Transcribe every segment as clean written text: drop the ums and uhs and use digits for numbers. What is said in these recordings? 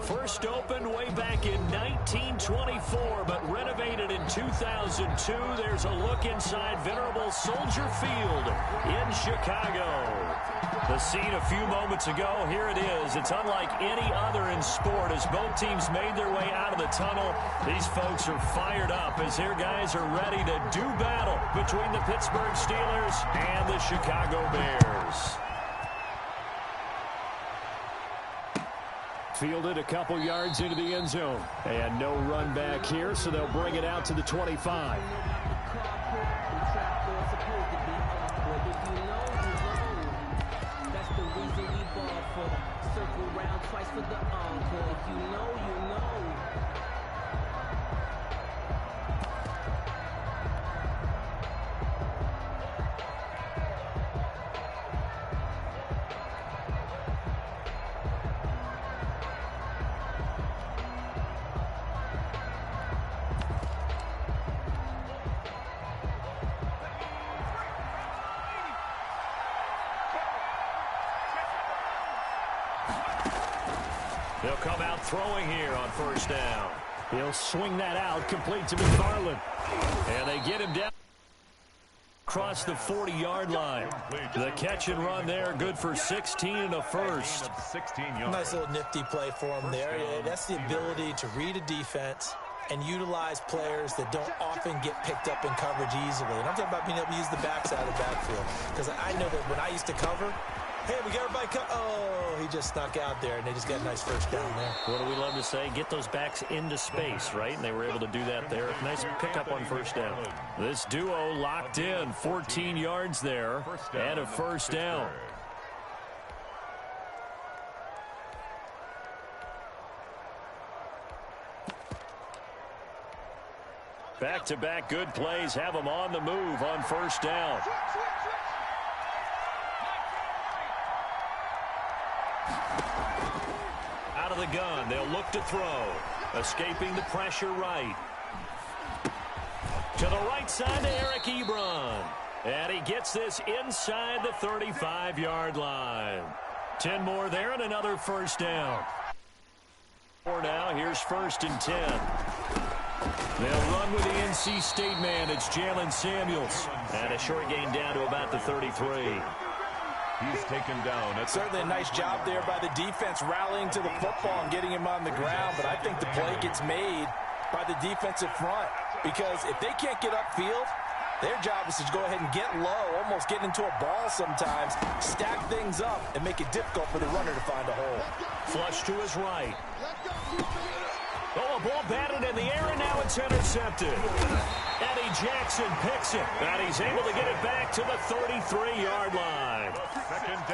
First opened way back in 1924, but renovated in 2002. There's a look inside venerable Soldier Field in Chicago. The scene a few moments ago, here it is. It's unlike any other in sport as both teams made their way out of the tunnel. These folks are fired up as their guys are ready to do battle between the Pittsburgh Steelers and the Chicago Bears. Fielded a couple yards into the end zone. And no run back here, so they'll bring it out to the 25. They'll come out throwing here on first down. He'll swing that out, complete to McFarland. And they get him down across the 40-yard line. The catch and run there, good for 16 and a first. Nice little nifty play for him there. Yeah, that's the ability to read a defense and utilize players that don't often get picked up in coverage easily. And I'm talking about being able to use the backside of the backfield. Because I know that when I used to cover, hey, we got everybody oh, he just snuck out there, and they just got a nice first down there. What do we love to say? Get those backs into space, right? And they were able to do that there. Nice pickup on first down. This duo locked in, 14 yards there, and a first down. Back-to-back good plays have them on the move on first down. Out of the gun, they'll look to throw. Escaping the pressure right. To the right side to Eric Ebron. And he gets this inside the 35-yard line. 10 more there and another first down. For now, here's 1st and 10. They'll run with the NC State man. It's Jalen Samuels. And a short gain down to about the 33. He's taken down. It's certainly a nice job there by the defense rallying to the football and getting him on the ground. But I think the play gets made by the defensive front. Because if they can't get upfield, their job is to go ahead and get low, almost get into a ball sometimes, stack things up, and make it difficult for the runner to find a hole. Flush to his right. Oh, a ball batted in the air, and now it's intercepted. Eddie Jackson picks it, and he's able to get it back to the 33-yard line.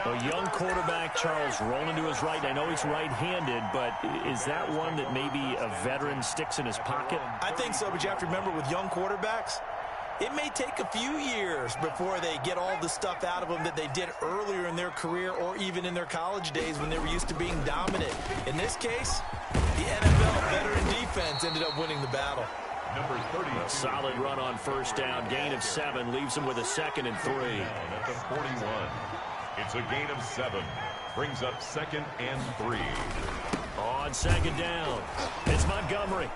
A young quarterback, Charles, rolling to his right. I know he's right-handed, but is that one that maybe a veteran sticks in his pocket? I think so, but you have to remember with young quarterbacks, it may take a few years before they get all the stuff out of them that they did earlier in their career or even in their college days when they were used to being dominant. In this case, the NFL veteran defense ended up winning the battle. Number 30. A solid run on first down. Gain of 7 leaves him with a 2nd and 3. At the 41. It's a gain of 7. Brings up 2nd and 3. On 2nd down, it's Montgomery.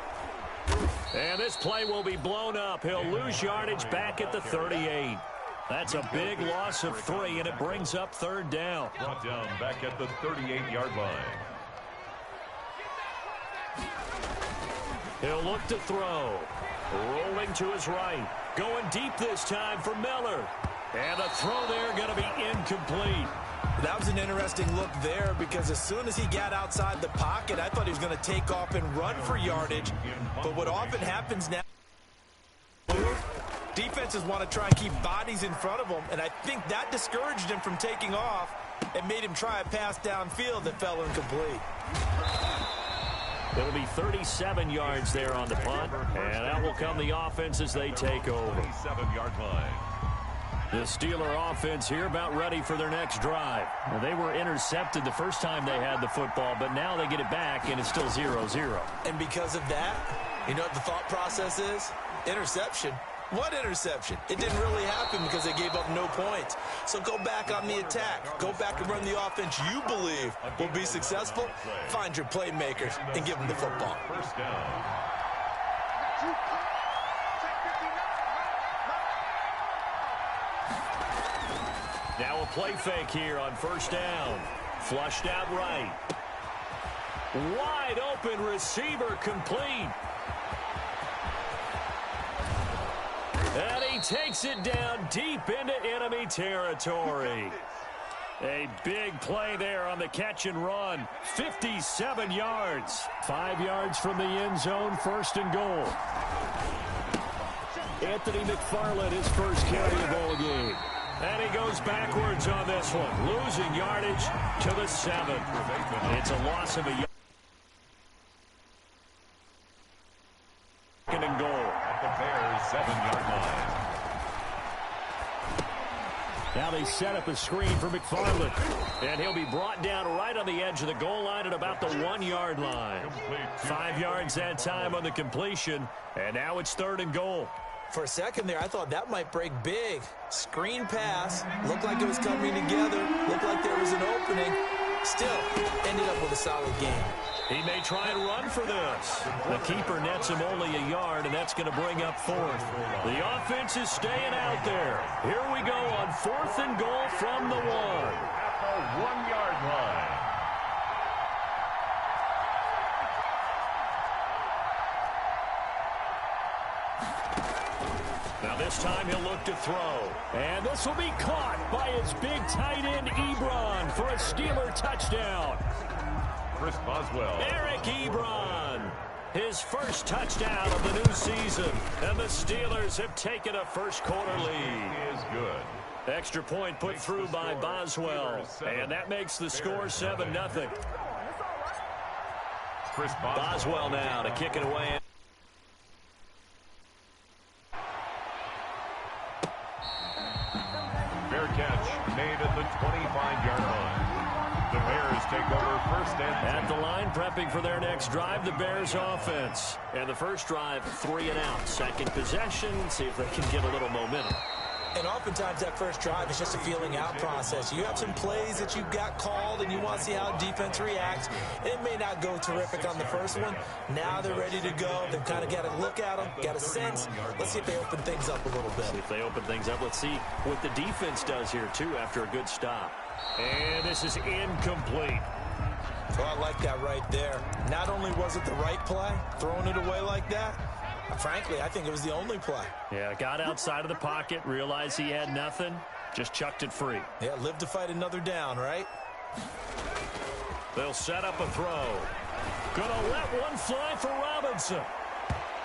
And this play will be blown up. He'll lose yardage back at the 38. That's a big loss of 3, and it brings up 3rd down. Brought down back at the 38-yard line. He'll look to throw. Rolling to his right. Going deep this time for Miller. And the throw there going to be incomplete. That was an interesting look there because as soon as he got outside the pocket, I thought he was going to take off and run for yardage. But what often happens now, defenses want to try and keep bodies in front of them, and I think that discouraged him from taking off and made him try a pass downfield that fell incomplete. It'll be 37 yards there on the punt, and out will come the offense as they take over. 37-yard line. The Steeler offense here about ready for their next drive. Well, they were intercepted the first time they had the football, but now they get it back, and it's still 0-0. And because of that, you know what the thought process is? Interception. What interception? It didn't really happen because they gave up no points. So go back on the attack. Go back and run the offense you believe will be successful. Find your playmakers and give them the football. First down. Now a play fake here on first down. Flushed out right. Wide open receiver complete. And he takes it down deep into enemy territory. A big play there on the catch and run. 57 yards. 5 yards from the end zone, first and goal. Anthony McFarland, his first carry of all game. And he goes backwards on this one, losing yardage to the 7. It's a loss of a yard. Second and goal. At the Bears' 7-yard line. Now they set up a screen for McFarland. And he'll be brought down right on the edge of the goal line at about the 1-yard line. 5 yards that time on the completion. And now it's third and goal. For a second there, I thought that might break big. Screen pass. Looked like it was coming together. Looked like there was an opening. Still, ended up with a solid game. He may try and run for this. The keeper nets him only a yard, and that's going to bring up fourth. The offense is staying out there. Here we go on fourth and goal from the 1. At the 1-yard line. Now this time he'll look to throw. And this will be caught by his big tight end, Ebron, for a Steeler touchdown. Chris Boswell. Eric Ebron, his first touchdown of the new season. And the Steelers have taken a first quarter lead. Is good. Extra point put through by Boswell. And that makes the score 7-0. Chris Boswell now to kick it away. Fair catch made at the 25-yard line. The Bears take over first and 10. At the line, prepping for their next drive, the Bears offense. And the first drive, 3 and out. Second possession, see if they can get a little momentum. And oftentimes that first drive is just a feeling out process. You have some plays that you got called and you want to see how defense reacts. And it may not go terrific on the first one. Now they're ready to go. They've kind of got to look at them, got a sense. Let's see if they open things up a little bit. See if they open things up. Let's see what the defense does here, too, after a good stop. And this is incomplete. Well, I like that right there. Not only was it the right play, throwing it away like that, frankly, I think it was the only play. Yeah, got outside of the pocket, realized he had nothing, just chucked it free. Yeah, live to fight another down, right? They'll set up a throw. Gonna let one fly for Robinson.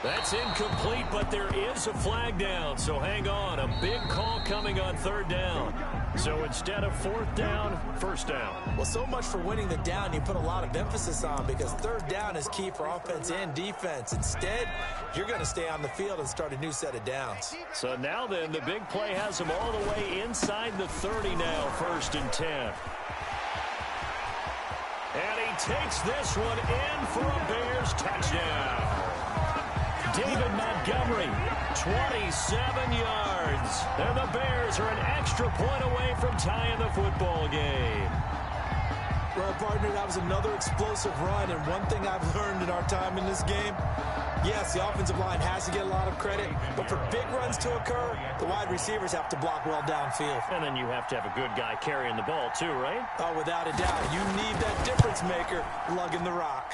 That's incomplete, but there is a flag down, so hang on. A big call coming on third down. So instead of fourth down, first down. Well, so much for winning the down you put a lot of emphasis on because third down is key for offense and defense. Instead, you're going to stay on the field and start a new set of downs. So now then, the big play has them all the way inside the 30 now, first and 10. And he takes this one in for a Bears touchdown. David Montgomery, 27 yards. And the Bears are an extra point away from tying the football game. Well, partner, that was another explosive run, and one thing I've learned in our time in this game, yes, the offensive line has to get a lot of credit, but for big runs to occur, the wide receivers have to block well downfield. And then you have to have a good guy carrying the ball too, right? Oh, without a doubt. You need that difference maker lugging the rock.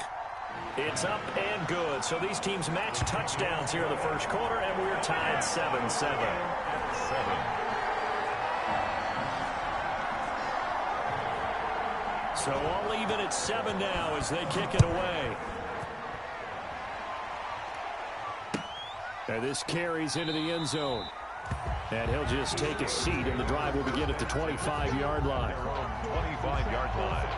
It's up and good. So these teams match touchdowns here in the first quarter, and we're tied 7-7. So all even at 7 now as they kick it away. And this carries into the end zone. And he'll just take a seat, and the drive will begin at the 25-yard line. 25-yard line.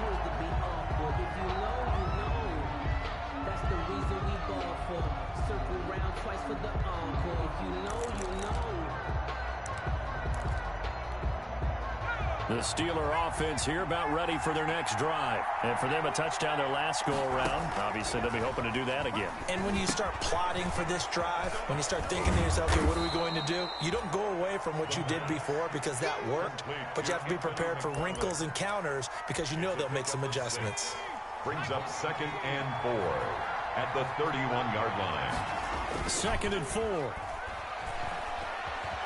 The Steeler offense here about ready for their next drive. And for them, a touchdown their last go-around. Obviously, they'll be hoping to do that again. And when you start plotting for this drive, when you start thinking to yourself, okay, what are we going to do? You don't go away from what you did before because that worked, but you have to be prepared for wrinkles and counters because you know they'll make some adjustments. Brings up 2nd and 4 at the 31-yard line. 2nd and 4.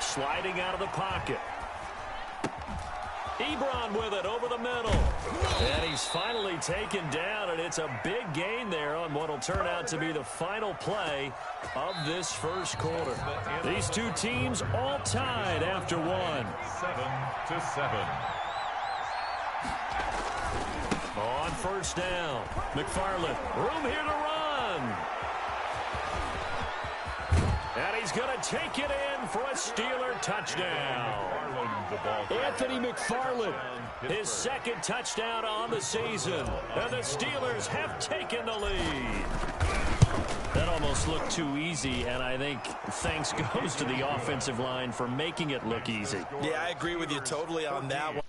Sliding out of the pocket. Ebron with it over the middle. And he's finally taken down, and it's a big gain there on what will turn out to be the final play of this first quarter. These two teams all tied after one. 7-7. On first down, McFarland, room here to run. And he's going to take it in for a Steeler touchdown. Anthony McFarland, his 2nd touchdown on the season. And the Steelers have taken the lead. That almost looked too easy, and I think thanks goes to the offensive line for making it look easy. Yeah, I agree with you totally on that one.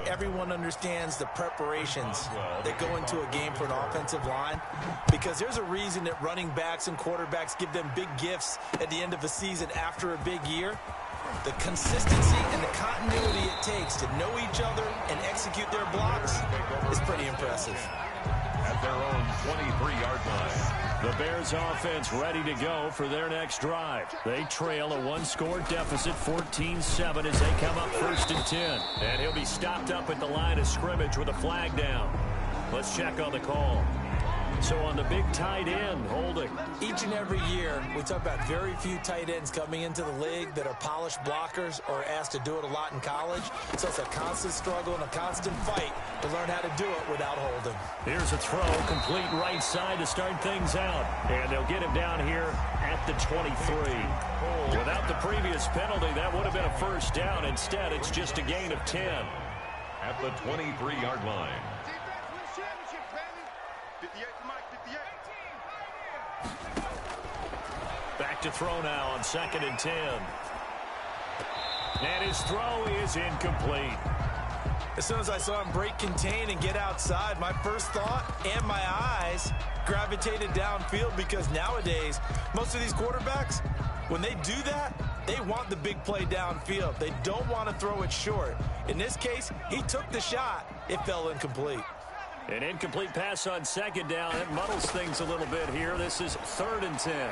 Everyone understands the preparations that go into a game for an offensive line because there's a reason that running backs and quarterbacks give them big gifts at the end of the season after a big year. The consistency and the continuity it takes to know each other and execute their blocks is pretty impressive. At their own 23-yard line. The Bears offense ready to go for their next drive. They trail a one-score deficit, 14-7, as they come up 1st and 10. And he'll be stopped up at the line of scrimmage with a flag down. Let's check on the call. So on the big tight end, holding. Each and every year, we talk about very few tight ends coming into the league that are polished blockers or asked to do it a lot in college. So it's a constant struggle and a constant fight to learn how to do it without holding. Here's a throw, complete right side to start things out. And they'll get him down here at the 23. Without the previous penalty, that would have been a first down. Instead, it's just a gain of 10. At the 23-yard line. Back to throw now on 2nd and 10. And his throw is incomplete. As soon as I saw him break contain and get outside, my first thought and my eyes gravitated downfield because nowadays, most of these quarterbacks, when they do that, they want the big play downfield. They don't want to throw it short. In this case, he took the shot. It fell incomplete. An incomplete pass on 2nd down. It muddles things a little bit here. This is 3rd and 10.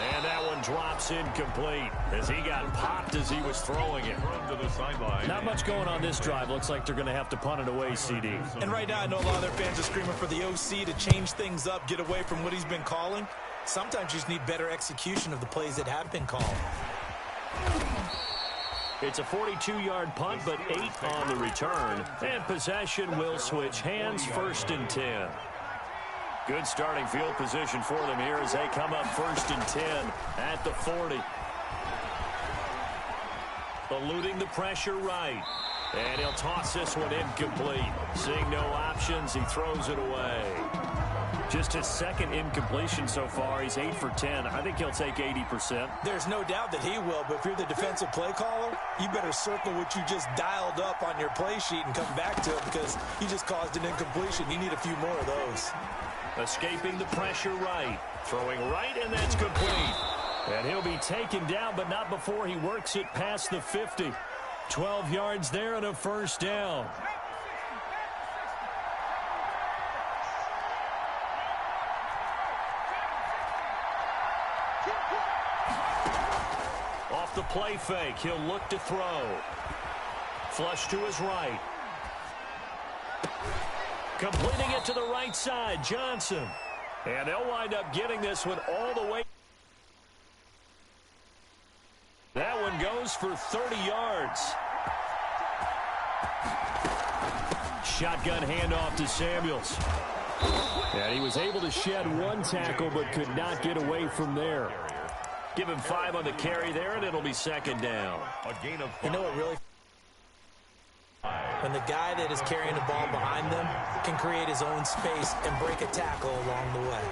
And that one drops incomplete as he got popped as he was throwing it. To the sideline. Not much going on this drive. Looks like they're going to have to punt it away, CD. And right now, I know a lot of their fans are screaming for the OC to change things up, get away from what he's been calling. Sometimes you just need better execution of the plays that have been called. It's a 42-yard punt, but 8 on the return. And possession will switch hands, 1st and 10. Good starting field position for them here as they come up 1st and 10 at the 40. Eluding the pressure right. And he'll toss this one incomplete. Seeing no options, he throws it away. Just his 2nd incompletion so far. He's 8 for 10. I think he'll take 80%. There's no doubt that he will, but if you're the defensive play caller, you better circle what you just dialed up on your play sheet and come back to it because you just caused an incompletion. You need a few more of those. Escaping the pressure right. Throwing right, and that's complete. And he'll be taken down, but not before he works it past the 50. 12 yards there and a 1st down. Off the play fake, he'll look to throw. Flush to his right. Completing it to the right side, Johnson. And they'll wind up getting this one all the way. That one goes for 30 yards. Shotgun handoff to Samuels. And he was able to shed one tackle but could not get away from there. Give him 5 on the carry there, and it'll be 2nd down. A gain of 5. You know what really... When the guy that is carrying the ball behind them can create his own space and break a tackle along the way.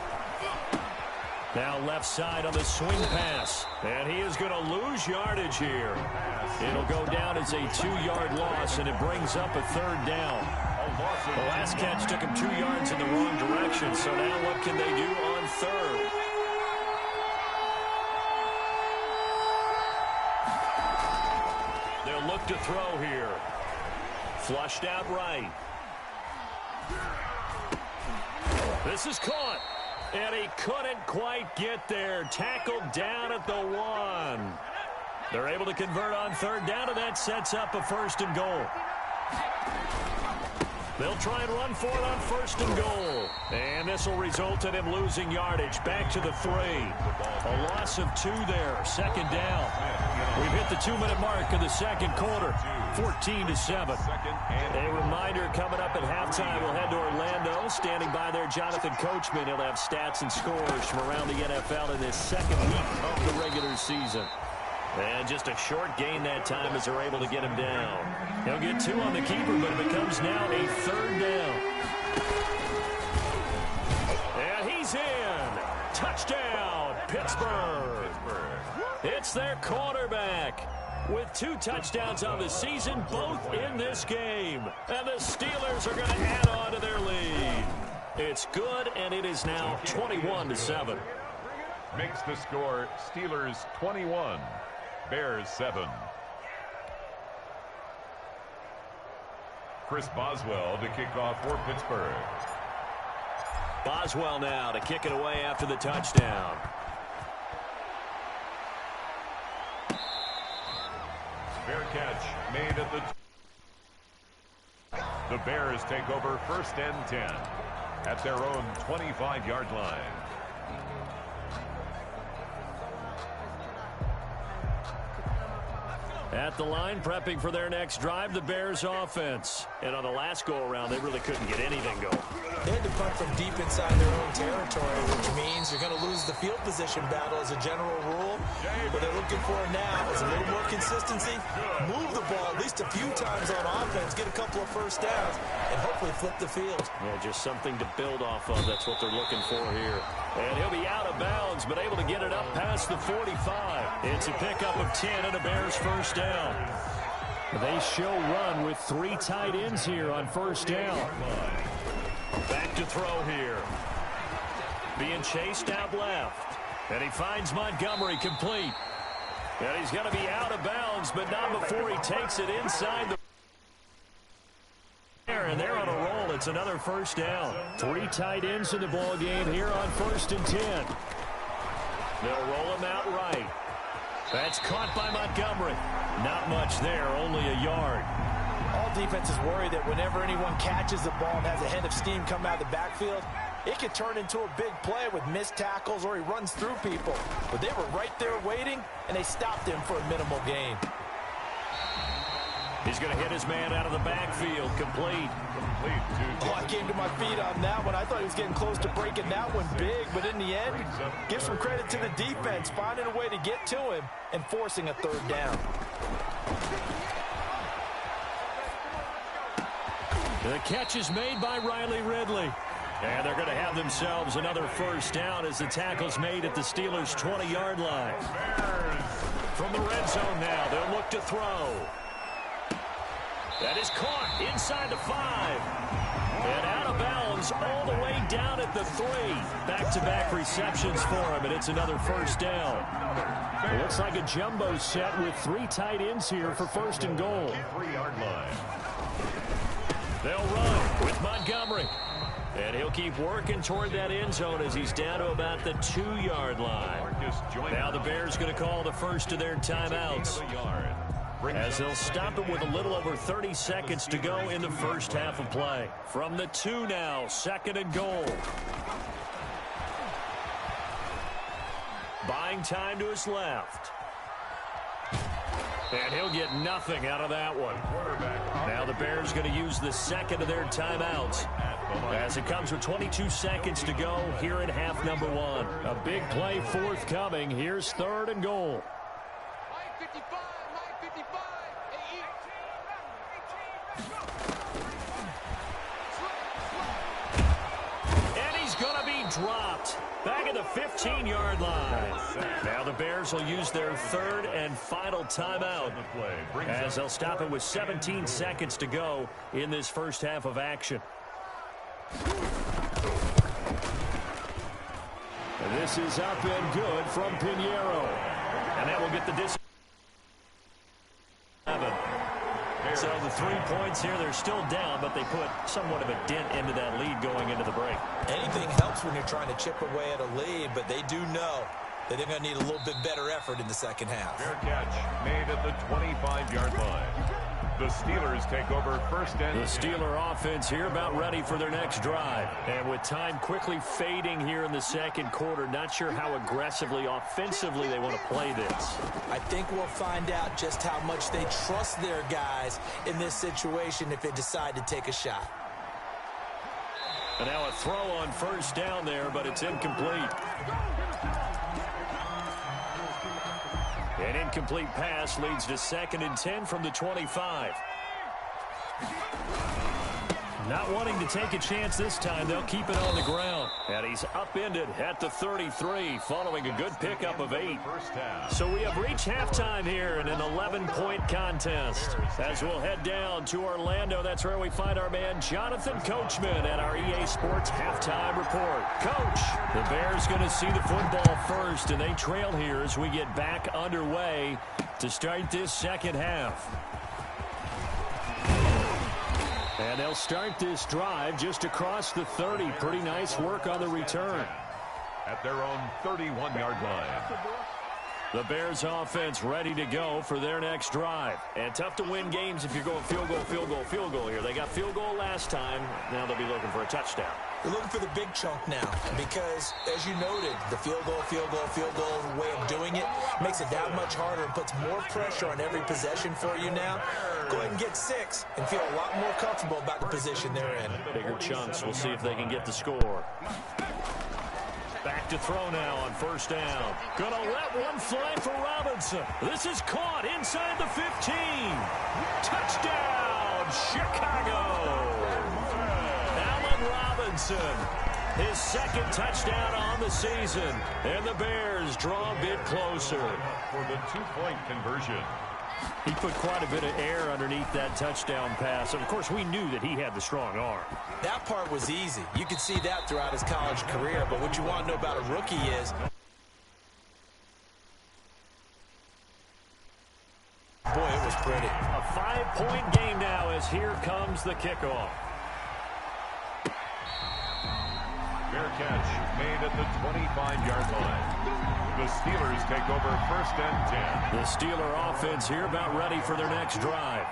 Now left side on the swing pass. And he is going to lose yardage here. It'll go down as a 2-yard loss, and it brings up a 3rd down. The last catch took him 2 yards in the wrong direction, so now what can they do on 3rd? They'll look to throw here. Flushed out right. This is caught. And he couldn't quite get there. Tackled down at the 1. They're able to convert on 3rd down, and that sets up a 1st and goal. They'll try and run for it on 1st and goal. And this will result in him losing yardage. Back to the 3. A loss of 2 there. 2nd down. We've hit the 2-minute mark of the 2nd quarter. 14-7. A reminder coming up at halftime. We'll head to Orlando. Standing by there, Jonathan Coachman. He'll have stats and scores from around the NFL in this 2nd week of the regular season. And just a short gain that time as they're able to get him down. He'll get 2 on the keeper, but it becomes now a 3rd down. And he's in. Touchdown, Pittsburgh. It's their quarterback with 2 touchdowns on the season, both in this game. And the Steelers are going to add on to their lead. It's good, and it is now 21-7. Makes the score Steelers 21, Bears 7. Chris Boswell to kick off for Pittsburgh. Boswell now to kick it away after the touchdown. Fair catch made at the Bears take over 1st and 10 at their own 25-yard line. At the line, prepping for their next drive, the Bears offense. And on the last go-around, they really couldn't get anything going. They had to punt from deep inside their own territory, which means you're going to lose the field position battle as a general rule. What they're looking for now is a little more consistency, move the ball at least a few times on offense, get a couple of 1st downs, and hopefully flip the field. Yeah, just something to build off of. That's what they're looking for here. And he'll be out of bounds, but able to get it up past the 45. It's a pickup of 10 and a Bears 1st down. They show run with 3 tight ends here on 1st down. Back to throw here. Being chased out left. And he finds Montgomery complete. And he's going to be out of bounds, but not before he takes it inside the... And they're on a roll. It's another 1st down. 3 tight ends in the ball game here on 1st and 10. They'll roll him out right. That's caught by Montgomery. Not much there, only a yard. All defenses worry that whenever anyone catches the ball and has a head of steam come out of the backfield, it could turn into a big play with missed tackles or he runs through people. But they were right there waiting, and they stopped him for a minimal gain. He's going to hit his man out of the backfield. Complete. Oh, I came to my feet on that one. I thought he was getting close to breaking that one big, but in the end, give some credit to the defense, finding a way to get to him and forcing a 3rd down. The catch is made by Riley Ridley. And they're going to have themselves another 1st down as the tackle's made at the Steelers' 20-yard line. From the red zone now, they'll look to throw. That is caught inside the 5. And out of bounds all the way down at the 3. Back-to-back receptions for him, and it's another 1st down. It looks like a jumbo set with 3 tight ends here for 1st and goal. 3-yard line. They'll run with Montgomery. And he'll keep working toward that end zone as he's down to about the 2-yard line. Now the Bears going to call the first of their timeouts, as they'll stop it with a little over 30 seconds to go in the 1st half of play. From the 2 now, 2nd and goal. Buying time to his left. And he'll get nothing out of that one. Now the Bears going to use the 2nd of their timeouts, as it comes with 22 seconds to go here in half number 1. A big play forthcoming. Here's 3rd and goal. And he's going to be dropped. Back at the 15-yard line. Now the Bears will use their third and final timeout as they'll stop it with 17 seconds to go in this first half of action. And this is up and good from Pinheiro. And that will get the distance. So the 3 points here, they're still down, but they put somewhat of a dent into that lead going into the break. Anything helps when you're trying to chip away at a lead, but they do know that they're going to need a little bit better effort in the second half. Fair catch made at the 25-yard line. The Steelers take over first and 10. The Steeler offense here about ready for their next drive. And with time quickly fading here in the second quarter, not sure how aggressively, offensively they want to play this. I think we'll find out just how much they trust their guys in this situation if they decide to take a shot. And now a throw on first down there, but it's incomplete. An incomplete pass leads to 2nd and 10 from the 25. Not wanting to take a chance this time, they'll keep it on the ground. And he's upended at the 33 following a good pickup of 8. So we have reached halftime here in an 11-point contest. As we'll head down to Orlando, that's where we find our man Jonathan Coachman at our EA Sports Halftime Report. Coach, the Bears going to see the football first, and they trail here as we get back underway to start this second half. And they'll start this drive just across the 30. Pretty nice work on the return. At their own 31-yard line. The Bears offense ready to go for their next drive. And tough to win games if you're going field goal, field goal, field goal here. They got field goal last time. Now they'll be looking for a touchdown. They're looking for the big chunk now because, as you noted, the field goal way of doing it makes it that much harder and puts more pressure on every possession for you now. Go ahead and get 6 and feel a lot more comfortable about the position they're in. Bigger chunks. We'll see if they can get the score. Back to throw now on first down. Gonna let one fly for Robinson. This is caught inside the 15. Touchdown, Chicago. Robinson, his 2nd touchdown on the season, and the Bears draw a bit closer. For the 2-point conversion. He put quite a bit of air underneath that touchdown pass. Of course, we knew that he had the strong arm. That part was easy. You could see that throughout his college career, but what you want to know about a rookie is, boy, it was pretty. A 5-point game now as here comes the kickoff. Fair catch made at the 25-yard line. The Steelers take over first and 10. The Steeler offense here about ready for their next drive.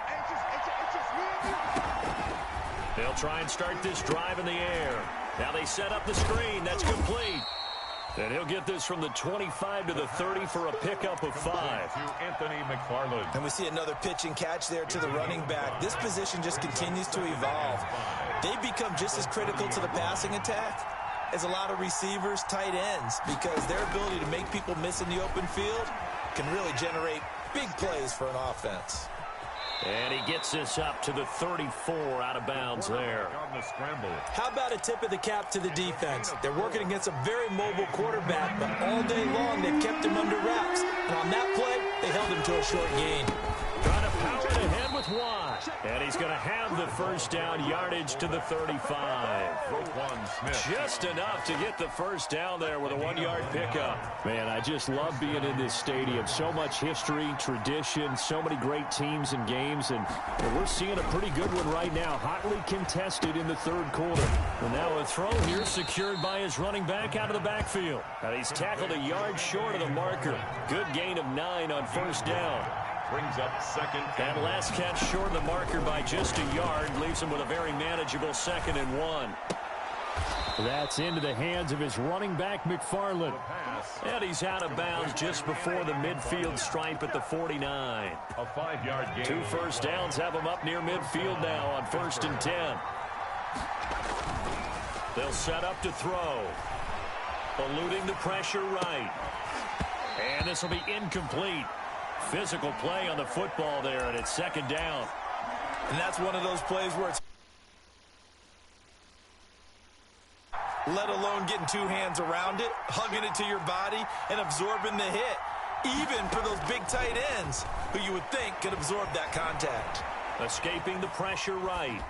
They'll try and start this drive in the air. Now they set up the screen. That's complete. And he'll get this from the 25 to the 30 for a pickup of 5. To Anthony McFarland. And we see another pitch and catch there to the running back. This position just continues to evolve. They've become just as critical to the passing attack as a lot of receivers, tight ends, because their ability to make people miss in the open field can really generate big plays for an offense. And he gets this up to the 34 out of bounds there. On the scramble. How about a tip of the cap to the defense? They're working against a very mobile quarterback, but all day long they've kept him under wraps. And on that play, they held him to a short gain. Trying to power it ahead with Watt. And he's going to have the first down, yardage to the 35. Just enough to get the first down there with a 1-yard pickup. Man, I just love being in this stadium. So much history, tradition, so many great teams and games. And we're seeing a pretty good one right now. Hotly contested in the third quarter. And now a throw here secured by his running back out of the backfield. And he's tackled a yard short of the marker. Good gain of 9 on first down. Brings up 2nd. And last catch short of the marker by just a yard. Leaves him with a very manageable 2nd and 1. That's into the hands of his running back, McFarland. And he's out of bounds just before the midfield stripe at the 49. A 5-yard gain. 2 first downs have him up near midfield now on 1st and 10. They'll set up to throw. Eluding the pressure right. And this will be incomplete. Physical play on the football there, and it's 2nd down. And that's one of those plays where it's let alone getting two hands around it, hugging it to your body, and absorbing the hit. Even for those big tight ends who you would think could absorb that contact. Escaping the pressure right.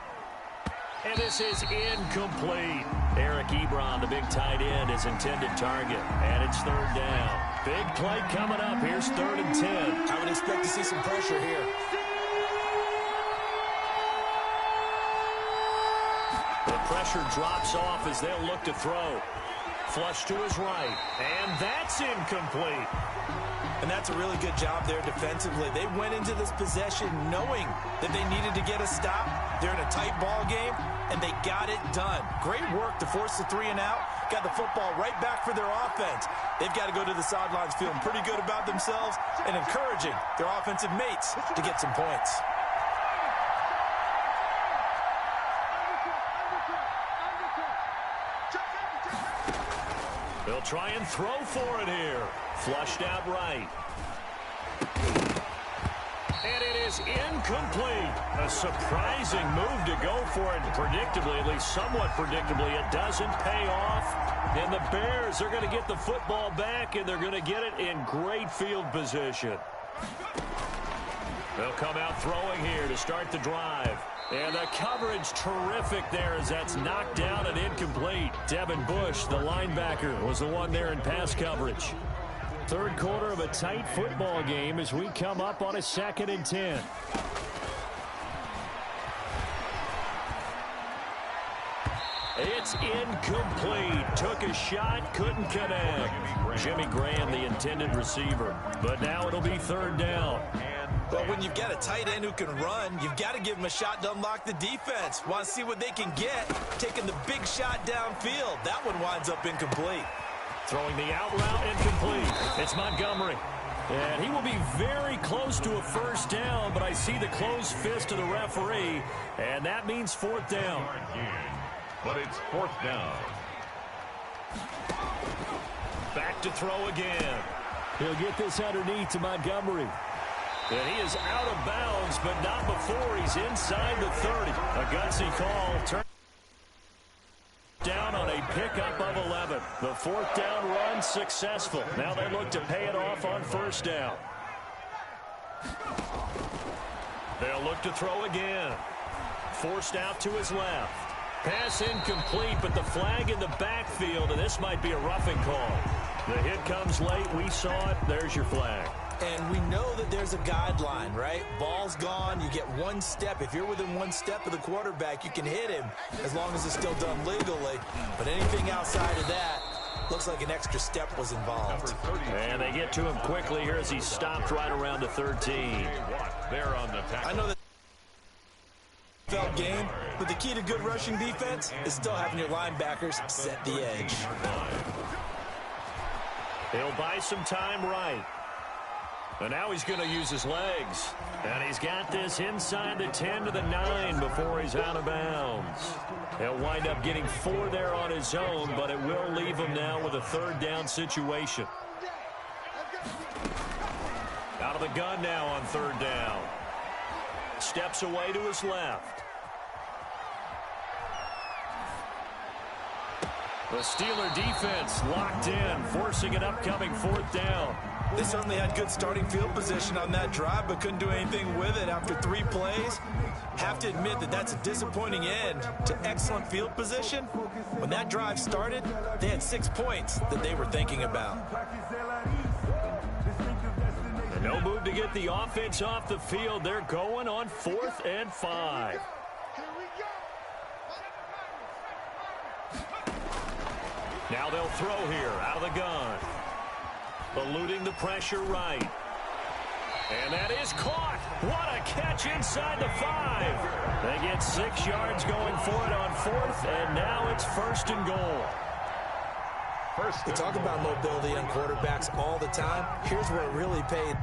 And this is incomplete. Eric Ebron, the big tight end, his intended target. And it's third down. Big play coming up. Here's 3rd and 10. I would expect to see some pressure here. The pressure drops off as they'll look to throw. Flush to his right. And that's incomplete. And that's a really good job there defensively. They went into this possession knowing that they needed to get a stop. They're in a tight ball game, and they got it done. Great work to force the 3 and out. Got the football right back for their offense. They've got to go to the sidelines feeling pretty good about themselves and encouraging their offensive mates to get some points. They'll try and throw for it here. Flushed out right. And it is incomplete. A surprising move to go for it. Predictably, at least somewhat predictably, it doesn't pay off. And the Bears are going to get the football back, and they're going to get it in great field position. They'll come out throwing here to start the drive. And the coverage terrific there as that's knocked down and incomplete. Devin Bush, the linebacker, was the one there in pass coverage. Third quarter of a tight football game as we come up on a 2nd and 10. It's incomplete. Took a shot, couldn't connect. Jimmy Graham, the intended receiver. But now it'll be 3rd down. But when you've got a tight end who can run, you've got to give him a shot to unlock the defense. Want to see what they can get, taking the big shot downfield. That one winds up incomplete. Throwing the out route incomplete. It's Montgomery. And he will be very close to a 1st down, but I see the closed fist of the referee, and that means 4th down. But it's 4th down. Back to throw again. He'll get this underneath to Montgomery. And he is out of bounds, but not before he's inside the 30. A gutsy call. Turn down on a pickup of 11. The 4th down run successful. Now they look to pay it off on 1st down. They'll look to throw again. Forced out to his left. Pass incomplete, but the flag in the backfield, and this might be a roughing call. The hit comes late. We saw it. There's your flag. And we know that there's a guideline, right? Ball's gone. You get 1 step. If you're within 1 step of the quarterback, you can hit him as long as it's still done legally. But anything outside of that, looks like an extra step was involved. And they get to him quickly here as he stopped right around the 13. I know that felt game, but the key to good rushing defense is still having your linebackers set the edge. He'll buy some time right. And now he's going to use his legs. And he's got this inside the 10 to the 9 before he's out of bounds. He'll wind up getting 4 there on his own, but it will leave him now with a 3rd down situation. Out of the gun now on 3rd down. Steps away to his left. The Steeler defense locked in, forcing an upcoming 4th down. They certainly had good starting field position on that drive, but couldn't do anything with it after 3 plays. Have to admit that that's a disappointing end to excellent field position. When that drive started, they had 6 points that they were thinking about. No move to get the offense off the field. They're going on 4th and 5. Now they'll throw here out of the gun. Eluding the pressure right. And that is caught. What a catch inside the 5. They get 6 yards going for it on 4th, and now it's 1st and goal. We talk about mobility on quarterbacks all the time. Here's where it really paid